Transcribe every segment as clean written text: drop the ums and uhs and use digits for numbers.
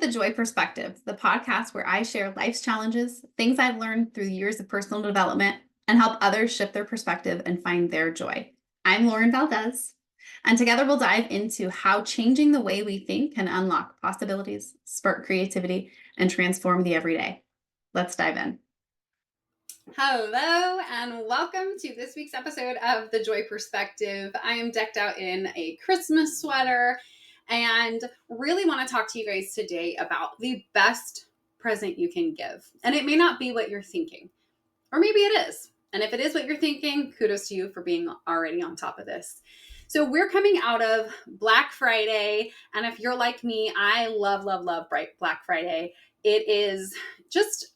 The Joy Perspective, the podcast where I share life's challenges, things I've learned through years of personal development, and help others shift their perspective and find their joy. I'm Lauren Valdez, and together we'll dive into how changing the way we think can unlock possibilities, spark creativity, and transform the everyday. Let's dive in. Hello, and welcome to this week's episode of The Joy Perspective. I am decked out in a Christmas sweater and really want to talk to you guys today about the best present you can give. And it may not be what you're thinking, or maybe it is. And if it is what you're thinking, kudos to you for being already on top of this. So we're coming out of Black Friday. And if you're like me, I love Black Friday. It is just,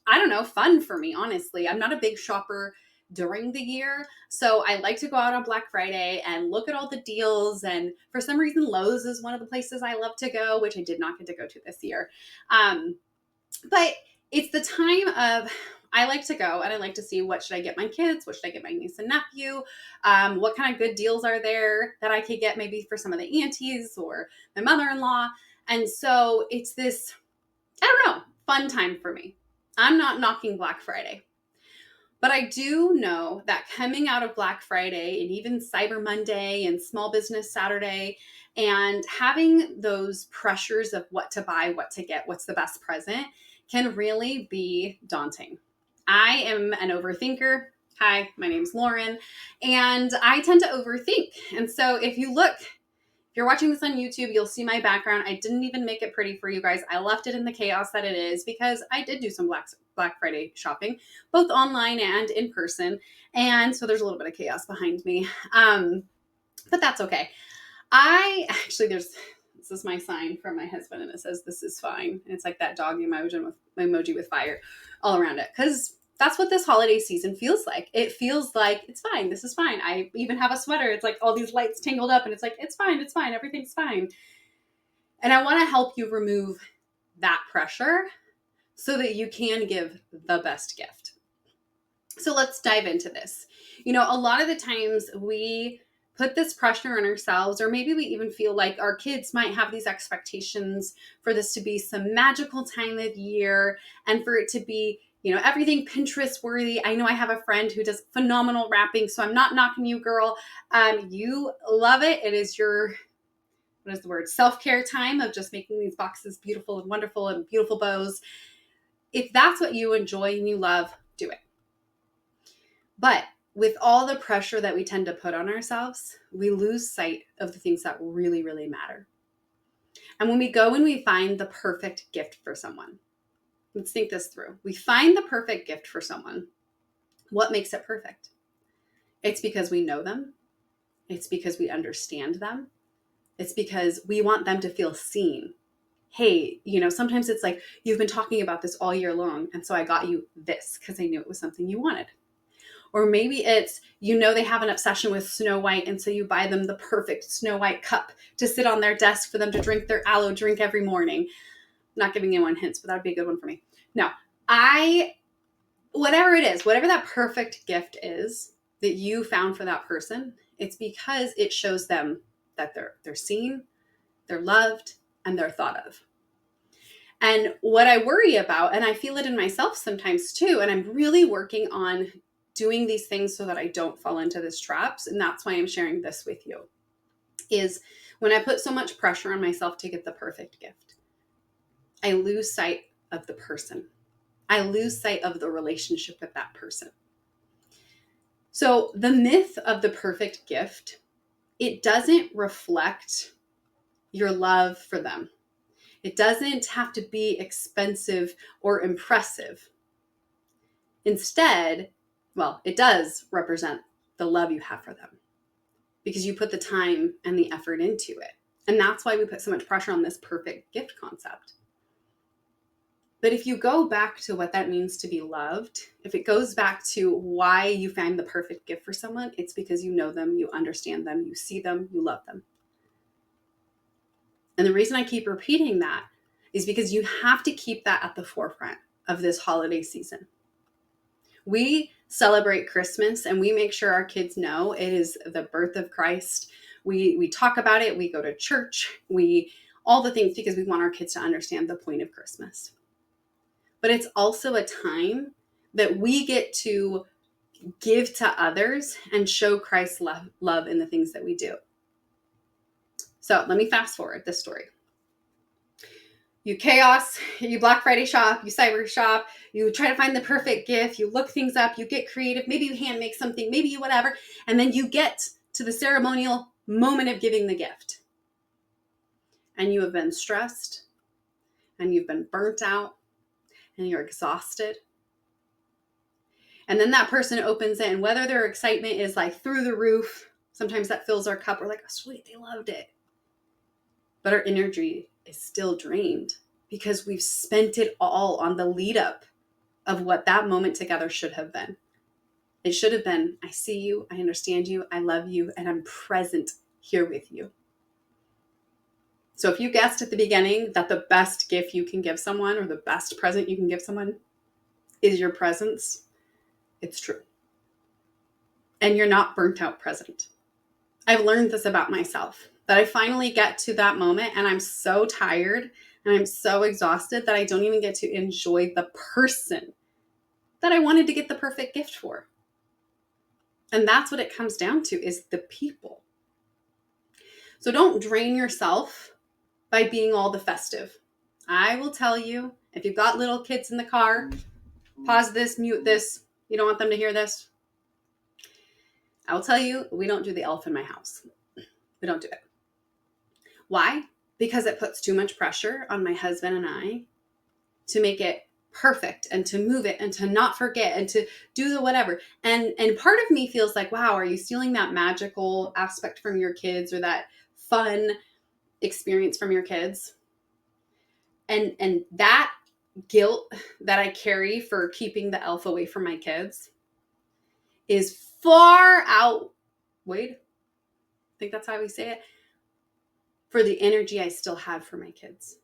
fun for me, honestly. I'm not a big shopper during the year. So I like to go out on Black Friday and look at all the deals. And for some reason, Lowe's is one of the places I love to go, which I did not get to go to this year. But it's the time of, I like to go and I like to see what should I get my kids, what should I get my niece and nephew, what kind of good deals are there that I could get maybe for some of the aunties or my mother-in-law. And so it's this, fun time for me. I'm not knocking Black Friday. But I do know that coming out of Black Friday and even Cyber Monday and Small Business Saturday and having those pressures of what to buy, what to get, what's the best present can really be daunting. I am an overthinker. Hi, my name's Lauren, and I tend to overthink. And so if you're watching this on YouTube, you'll see my background. I didn't even make it pretty for you guys. I left it in the chaos that it is because I did do some Black Friday shopping, both online and in person. And so there's a little bit of chaos behind me. But that's okay. This is my sign from my husband and it says, "This is fine." And it's like that dog emoji with fire all around it. Because that's what this holiday season feels like. It feels like it's fine. This is fine. I even have a sweater. It's like all these lights tangled up and it's like, it's fine. Everything's fine. And I want to help you remove that pressure so that you can give the best gift. So let's dive into this. A lot of the times we put this pressure on ourselves, or maybe we even feel like our kids might have these expectations for this to be some magical time of year and for it to be everything Pinterest worthy. I know I have a friend who does phenomenal wrapping, so I'm not knocking you, girl. You love it. It is your, self-care time of just making these boxes beautiful and wonderful and beautiful bows. If that's what you enjoy and you love, do it. But with all the pressure that we tend to put on ourselves, we lose sight of the things that really, really matter. And when we go and we find the perfect gift for someone, let's think this through. We find the perfect gift for someone. What makes it perfect? It's because we know them. It's because we understand them. It's because we want them to feel seen. Hey, sometimes it's like, you've been talking about this all year long, and so I got you this because I knew it was something you wanted. Or maybe it's, they have an obsession with Snow White, and so you buy them the perfect Snow White cup to sit on their desk for them to drink their aloe drink every morning. Not giving anyone hints, but that would be a good one for me. No, whatever it is, whatever that perfect gift is that you found for that person, it's because it shows them that they're seen, they're loved, and they're thought of. And what I worry about, and I feel it in myself sometimes too, and I'm really working on doing these things so that I don't fall into these traps, and that's why I'm sharing this with you, is when I put so much pressure on myself to get the perfect gift, I lose sight of the person. I lose sight of the relationship with that person. So the myth of the perfect gift, it doesn't reflect your love for them. It doesn't have to be expensive or impressive. Instead, it does represent the love you have for them because you put the time and the effort into it. And that's why we put so much pressure on this perfect gift concept. But if you go back to what that means to be loved, if it goes back to why you find the perfect gift for someone, it's because you know them, you understand them, you see them, you love them. And the reason I keep repeating that is because you have to keep that at the forefront of this holiday season. We celebrate Christmas and we make sure our kids know it is the birth of Christ. We talk about it. We go to church. We all the things because we want our kids to understand the point of Christmas. But it's also a time that we get to give to others and show Christ's love in the things that we do. So let me fast forward this story. You chaos, you Black Friday shop, you cyber shop, you try to find the perfect gift, you look things up, you get creative, maybe you hand make something, maybe you whatever, and then you get to the ceremonial moment of giving the gift. And you have been stressed, and you've been burnt out, and you're exhausted. And then that person opens it, and whether their excitement is like through the roof, sometimes that fills our cup. We're like, oh, sweet, they loved it. But our energy is still drained because we've spent it all on the lead up of what that moment together should have been. It should have been, I see you, I understand you, I love you, and I'm present here with you. So if you guessed at the beginning that the best gift you can give someone or the best present you can give someone is your presence, it's true. And you're not burnt out present. I've learned this about myself, that I finally get to that moment and I'm so tired and I'm so exhausted that I don't even get to enjoy the person that I wanted to get the perfect gift for. And that's what it comes down to, is the people. So don't drain yourself by being all the festive. I will tell you, if you've got little kids in the car, pause this, mute this. You don't want them to hear this. I will tell you, we don't do the elf in my house. We don't do it. Why? Because it puts too much pressure on my husband and I to make it perfect and to move it and to not forget and to do the whatever. And part of me feels like, wow, are you stealing that magical aspect from your kids or that fun experience from your kids? And that guilt that I carry for keeping the elf away from my kids is far outweighed, I think that's how we say it, for the energy I still have for my kids,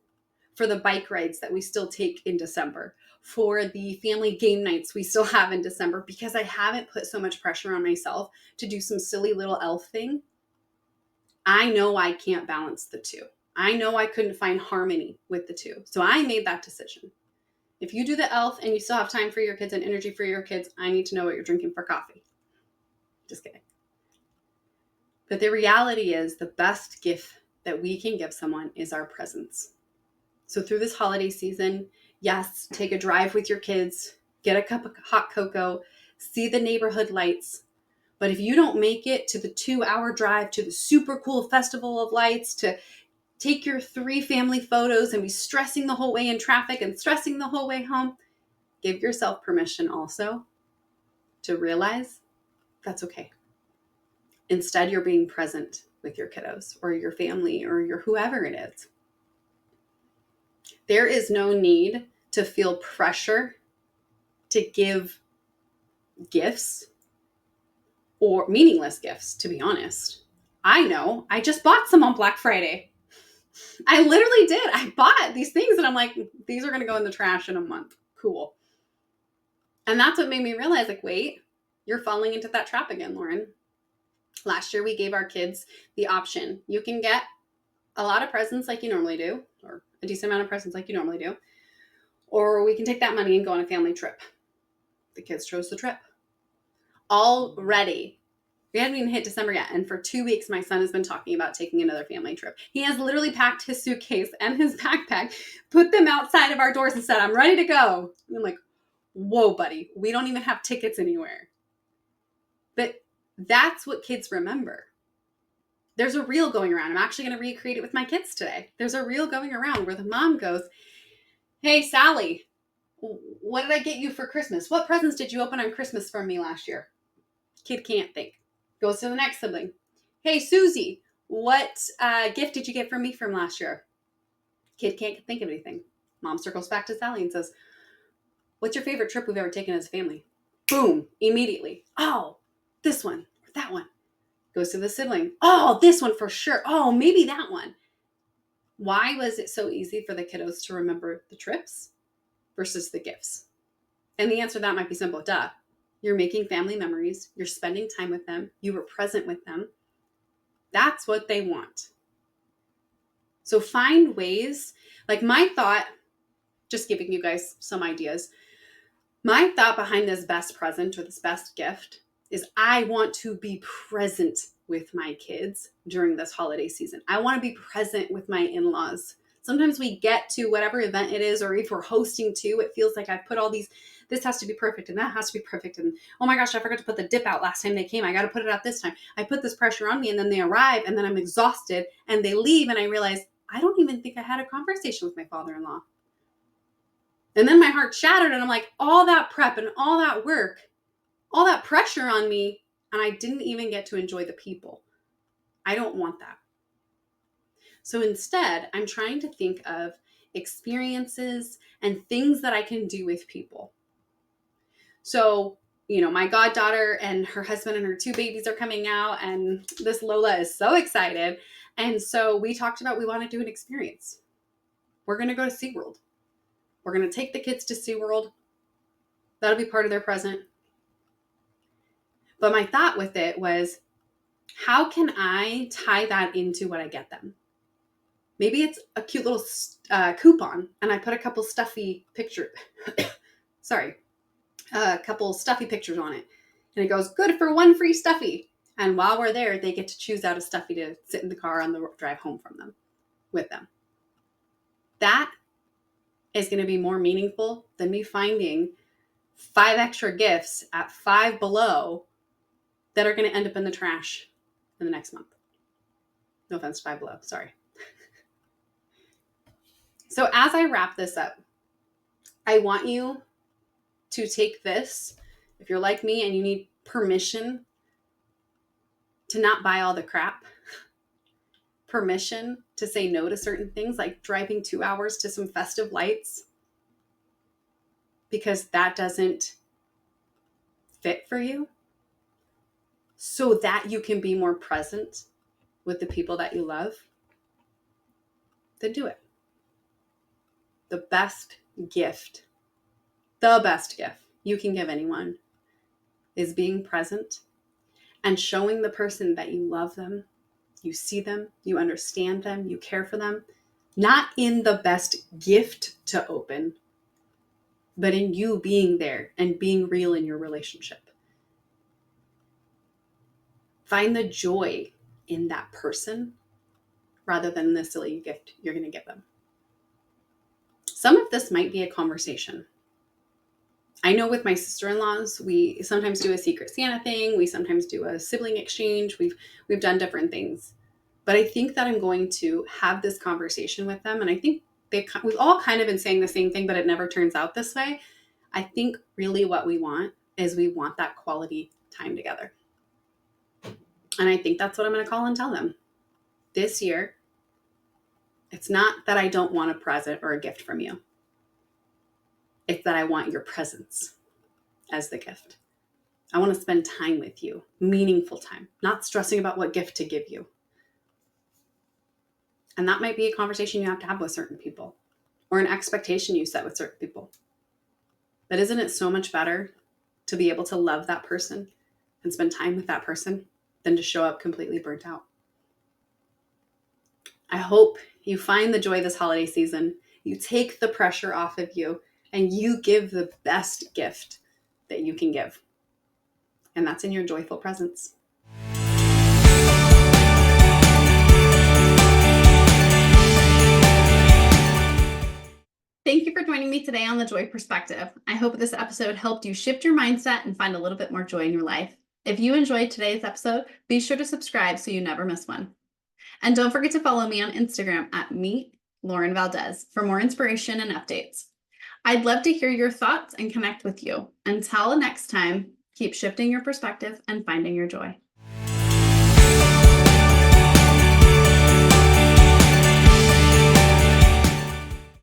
for the bike rides that we still take in December, for the family game nights we still have in December, because I haven't put so much pressure on myself to do some silly little elf thing. I know I can't balance the two. I know I couldn't find harmony with the two. So I made that decision. If you do the elf and you still have time for your kids and energy for your kids, I need to know what you're drinking for coffee. Just kidding. But the reality is the best gift that we can give someone is our presence. So through this holiday season, yes, take a drive with your kids, get a cup of hot cocoa, see the neighborhood lights. But if you don't make it to the 2-hour drive to the super cool Festival of Lights, to take your 3 family photos and be stressing the whole way in traffic and stressing the whole way home, give yourself permission also to realize that's okay. Instead, you're being present with your kiddos or your family or your whoever it is. There is no need to feel pressure to give gifts or meaningless gifts, to be honest. I know, I just bought some on Black Friday. I literally did. I bought these things and I'm like, these are going to go in the trash in a month. Cool. And that's what made me realize, like, wait, you're falling into that trap again, Lauren. Last year, we gave our kids the option. You can get a lot of presents like you normally do, or a decent amount of presents like you normally do, or we can take that money and go on a family trip. The kids chose the trip. Already, we haven't even hit December yet, and for 2 weeks, my son has been talking about taking another family trip. He has literally packed his suitcase and his backpack, put them outside of our doors and said, I'm ready to go. And I'm like, whoa, buddy, we don't even have tickets anywhere. But that's what kids remember. There's a reel going around. I'm actually going to recreate it with my kids today. There's a reel going around where the mom goes, hey, Sally, what did I get you for Christmas? What presents did you open on Christmas from me last year? Kid can't think. Goes to the next sibling. Hey, Susie, what gift did you get from me from last year? Kid can't think of anything. Mom circles back to Sally and says, what's your favorite trip we've ever taken as a family? Boom, immediately. Oh, this one or that one. Goes to the sibling. Oh, this one for sure. Oh, maybe that one. Why was it so easy for the kiddos to remember the trips versus the gifts? And the answer to that might be simple. Duh. You're making family memories. You're spending time with them. You were present with them. That's what they want. So find ways, like my thought, just giving you guys some ideas. My thought behind this best present or this best gift is I want to be present with my kids during this holiday season. I want to be present with my in-laws. Sometimes we get to whatever event it is, or if we're hosting too, it feels like I've put all these, this has to be perfect and that has to be perfect. And oh my gosh, I forgot to put the dip out last time they came. I got to put it out this time. I put this pressure on me and then they arrive and then I'm exhausted and they leave and I realize I don't even think I had a conversation with my father-in-law. And then my heart shattered and I'm like, all that prep and all that work, all that pressure on me, and I didn't even get to enjoy the people. I don't want that. So instead, I'm trying to think of experiences and things that I can do with people. So, my goddaughter and her husband and her 2 babies are coming out, and this Lola is so excited. And so we talked about we want to do an experience. We're going to go to SeaWorld. We're going to take the kids to SeaWorld. That'll be part of their present. But my thought with it was, how can I tie that into what I get them? Maybe it's a cute little coupon and I put a couple stuffy pictures, a couple stuffy pictures on it. And it goes, good for 1 free stuffy. And while we're there, they get to choose out a stuffy to sit in the car on the drive home with them. That is going to be more meaningful than me finding 5 extra gifts at Five Below that are going to end up in the trash in the next month. No offense to Five Below, sorry. So as I wrap this up, I want you to take this, if you're like me and you need permission to not buy all the crap, permission to say no to certain things, like driving 2 hours to some festive lights because that doesn't fit for you, so that you can be more present with the people that you love, then do it. The best gift you can give anyone is being present and showing the person that you love them, you see them, you understand them, you care for them, not in the best gift to open, but in you being there and being real in your relationship. Find the joy in that person rather than the silly gift you're going to give them. Some of this might be a conversation. I know with my sister-in-laws, we sometimes do a Secret Santa thing. We sometimes do a sibling exchange. We've done different things. But I think that I'm going to have this conversation with them. And I think we've all kind of been saying the same thing, but it never turns out this way. I think really what we want is we want that quality time together. And I think that's what I'm going to call and tell them. This year, it's not that I don't want a present or a gift from you. It's that I want your presence as the gift. I want to spend time with you, meaningful time, not stressing about what gift to give you. And that might be a conversation you have to have with certain people, or an expectation you set with certain people. But isn't it so much better to be able to love that person and spend time with that person than to show up completely burnt out? I hope you find the joy this holiday season. You take the pressure off of you and you give the best gift that you can give. And that's in your joyful presence. Thank you for joining me today on The Joy Perspective. I hope this episode helped you shift your mindset and find a little bit more joy in your life. If you enjoyed today's episode, be sure to subscribe so you never miss one. And don't forget to follow me on Instagram at @MeetLaurenValdez for more inspiration and updates. I'd love to hear your thoughts and connect with you. Until next time, keep shifting your perspective and finding your joy.